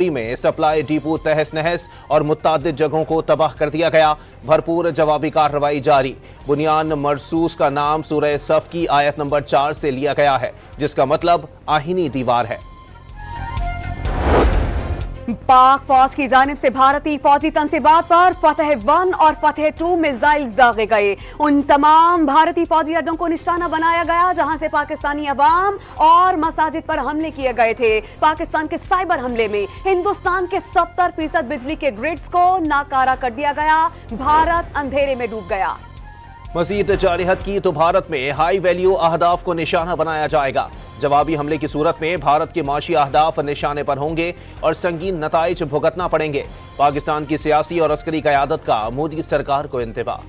में supply depot तहस नहस और मुत्तादिद जगहों को तबाह कर दिया गया। भरपूर जवाबी कार्रवाई जारी। बुनियान मरसूस का नाम सूरह सफ की आयत नंबर 4 से लिया गया है, जिसका मतलब आहीनी दीवार है। पाक फौज की जानिब से भारतीय फौजी तनसीबात पर फतह 1 और फतह 2 मिसाइल्स दागे गए। उन तमाम भारतीय फौजी अड्डों को निशाना बनाया गया जहां से पाकिस्तानी अवाम और मसाजिद पर हमले किए गए थे। पाकिस्तान के साइबर हमले में हिंदुस्तान के 70% बिजली के ग्रिड्स को नाकारा कर दिया गया। भारत अंधेरे में डूब गया। मजीद जारहत की तो भारत में हाई वैल्यू अहदाफ को निशाना बनाया जाएगा। जवाबी हमले की सूरत में भारत के माशी अहदाफ निशाने पर होंगे और संगीन नताइज भुगतना पड़ेंगे। पाकिस्तान की सियासी और अस्करी क़यादत का मोदी सरकार को इंतबा।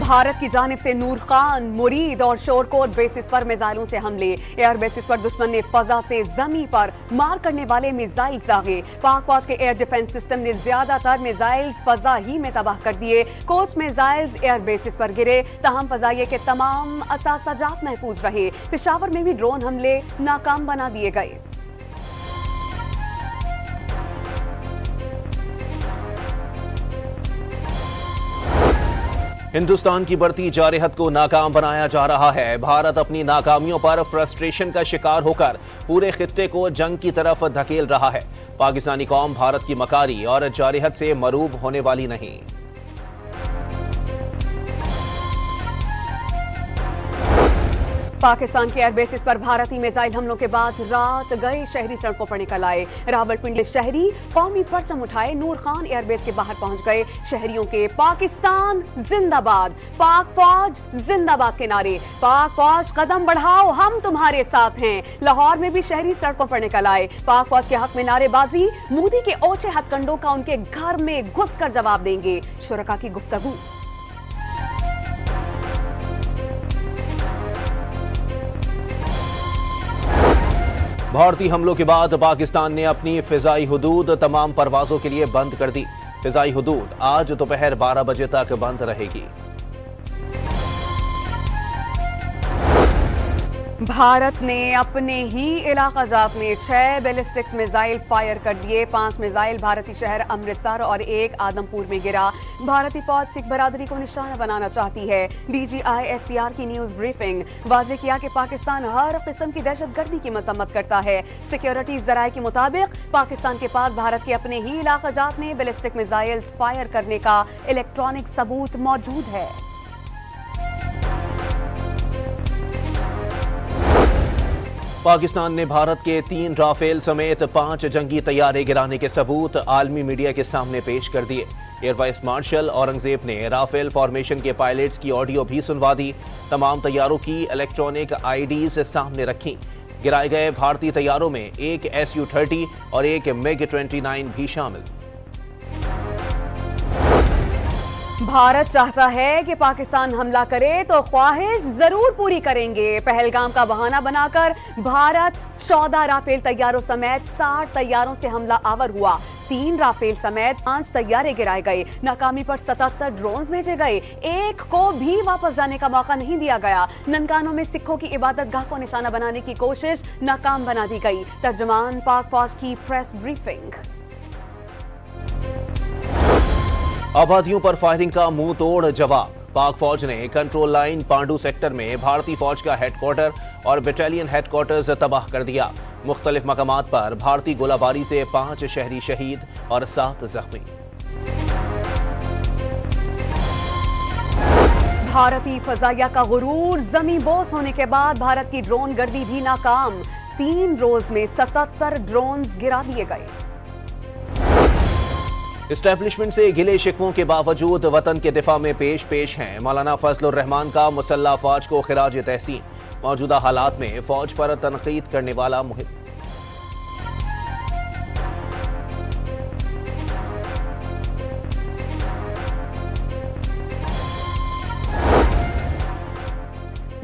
भारत की जानिब से नूर खान, मुरीद और शोरकोट बेसिस पर मिसाइलों से हमले। एयर बेसिस पर दुश्मन ने फजा से जमीन पर मार करने वाले मिसाइल्स दागे। पाक फौज के एयर डिफेंस सिस्टम ने ज्यादातर मिसाइल्स फजा ही में तबाह कर दिए। कुछ मिसाइल्स एयर बेसिस पर गिरे, तहम फजाइये के तमाम असासाजात महफूज रहे। पेशावर में भी ड्रोन हमले नाकाम बना दिए गए। हिंदुस्तान की बढ़ती जारहत को नाकाम बनाया जा रहा है। भारत अपनी नाकामियों पर फ्रस्ट्रेशन का शिकार होकर पूरे खित्ते को जंग की तरफ धकेल रहा है। पाकिस्तानी कौम भारत की मकारी और जारहत से मरूब होने वाली नहीं। पाकिस्तान के एयर बेसिस पर भारतीय मिसाइल हमलों के बाद रात गए शहरी सड़कों पर निकल आए। रावलपिंडी शहरी कौमी परचम उठाए नूर खान एयर बेस के बाहर पहुंच गए। शहरियों के पाकिस्तान जिंदाबाद, पाक फौज जिंदाबाद के नारे। पाक फौज कदम बढ़ाओ, हम तुम्हारे साथ हैं। लाहौर में भी शहरी सड़कों पर निकल आए। पाक फौज के हक में नारेबाजी। मोदी के ओछे हथकंडों का उनके घर में घुसकर जवाब देंगे। शुरका की गुफ्तगू। भारतीय हमलों के बाद पाकिस्तान ने अपनी फिजाई हुदूद तमाम परवाजों के लिए बंद कर दी। फिजाई हुदूद आज दोपहर 12 बजे तक बंद रहेगी। भारत ने अपने ही इलाका जात में 6 बैलिस्टिक्स मिसाइल फायर कर दिए। 5 मिसाइल भारतीय शहर अमृतसर और 1 आदमपुर में गिरा। भारतीय फौज सिख बरादरी को निशाना बनाना चाहती है। DGI SPR की न्यूज ब्रीफिंग। वाजे किया कि पाकिस्तान हर किस्म की दहशतगर्दी की मजम्मत करता है। सिक्योरिटी जराये के मुताबिक पाकिस्तान के पास भारत के अपने ही इलाका जात में बैलिस्टिक मिसाइल्स फायर करने का इलेक्ट्रॉनिक सबूत मौजूद है। पाकिस्तान ने भारत के 3 राफेल समेत 5 जंगी तैयारे गिराने के सबूत आलमी मीडिया के सामने पेश कर दिए। एयर वाइस मार्शल औरंगजेब ने राफेल फॉर्मेशन के पायलट्स की ऑडियो भी सुनवा दी। तमाम तैयारों की इलेक्ट्रॉनिक आईडीज सामने रखी। गिराए गए भारतीय तैयारों में एक Su-30 और एक MiG-29 भी शामिल। भारत चाहता है कि पाकिस्तान हमला करे तो ख्वाहिश जरूर पूरी करेंगे। पहलगाम का बहाना बनाकर भारत 14 राफेल तैयारों समेत 60 तैयारों से हमला आवर हुआ। 3 राफेल समेत 5 तैयारे गिराए गए। नाकामी पर 77 ड्रोन्स भेजे गए। एक को भी वापस जाने का मौका नहीं दिया गया। ननकानों में सिखों की इबादतगाह को निशाना बनाने की कोशिश नाकाम बना दी गई। तर्जुमान पाक फौज की प्रेस ब्रीफिंग। आबादियों पर फायरिंग का मुंह तोड़ जवाब। पाक फौज ने कंट्रोल लाइन पांडू सेक्टर में भारतीय फौज का हेडक्वार्टर और बटालियन हेडक्वार्टर्स तबाह कर दिया। मुख्तलिफ मकामात पर भारतीय गोलाबारी से 5 शहरी शहीद और 7 जख्मी। भारतीय फजाइया का गुरूर। जमीन बोस होने के बाद भारत की ड्रोन गर्दी भी नाकाम। 3 रोज में 77 ड्रोन्स गिरा दिए गए। इस्टेब्लिशमेंट से गिले शिकवों के बावजूद वतन के दिफा में पेश हैं। मौलाना फजलुर रहमान का मुसल्ला फौज को खिराज तहसीन। मौजूदा हालात में फौज पर तनकीद करने वाला मुहिम।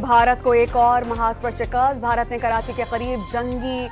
भारत को एक और महाज पर शिकस्त। भारत ने कराची के करीब जंगी